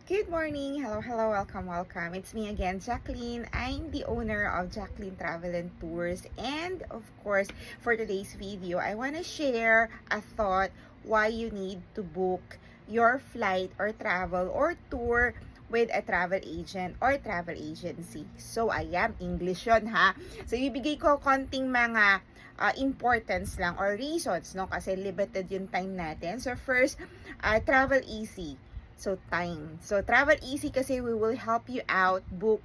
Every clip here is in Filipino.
Good morning. Hello, welcome. It's me again, Jacqueline. I'm the owner of Jacqueline Travel and Tours. And of course, for today's video, I want to share a thought why you need to book your flight or travel or tour with a travel agent or travel agency. So, ayan, English yun ha. So, ibigay ko konting mga importance lang or reasons, no? Kasi limited yung time natin. So, first, travel easy. So, time. So, Travel Easy kasi we will help you out book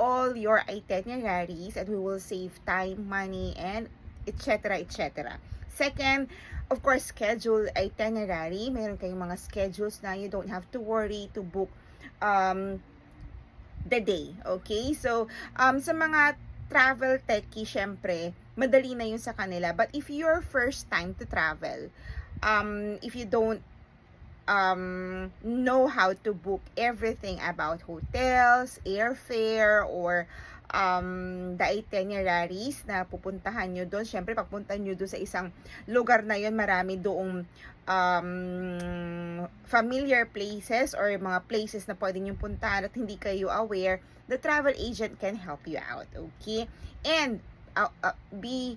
all your itineraries and we will save time, money, and etc. etc. Second, of course, schedule itinerary. Meron kayong mga schedules na you don't have to worry to book um, the day. Okay? So, sa mga travel techie, syempre, madali na yun sa kanila. But if you're first time to travel, if you don't know how to book everything about hotels, airfare, or the itineraries na pupuntahan nyo doon. Siyempre, pagpunta nyo doon sa isang lugar na yun, marami doong familiar places or mga places na pwede nyo puntahan at hindi kayo aware, the travel agent can help you out. Okay? And be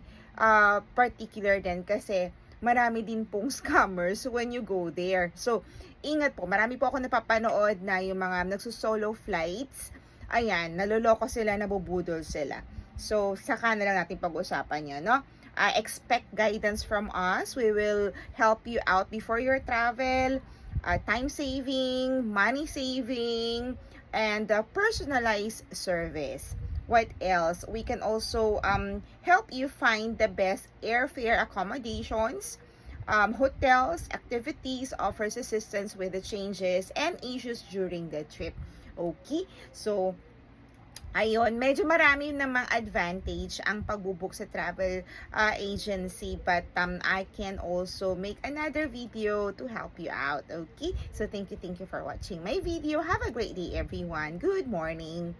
particular din kasi marami din pong scammers when you go there. So, ingat po. Marami po ako napapanood na yung mga nagsusolo flights. Ayan, naloloko sila, nabubudol sila. So, saka na lang natin pag-usapan yun, no? Expect guidance from us. We will help you out before your travel. Time saving, money saving, and personalized service. What else? We can also help you find the best airfare accommodations, hotels, activities, offers assistance with the changes and issues during the trip. Okay? So, ayun, medyo marami namang advantage ang pagbubuk sa travel agency, but I can also make another video to help you out. Okay? So, thank you for watching my video. Have a great day, everyone. Good morning.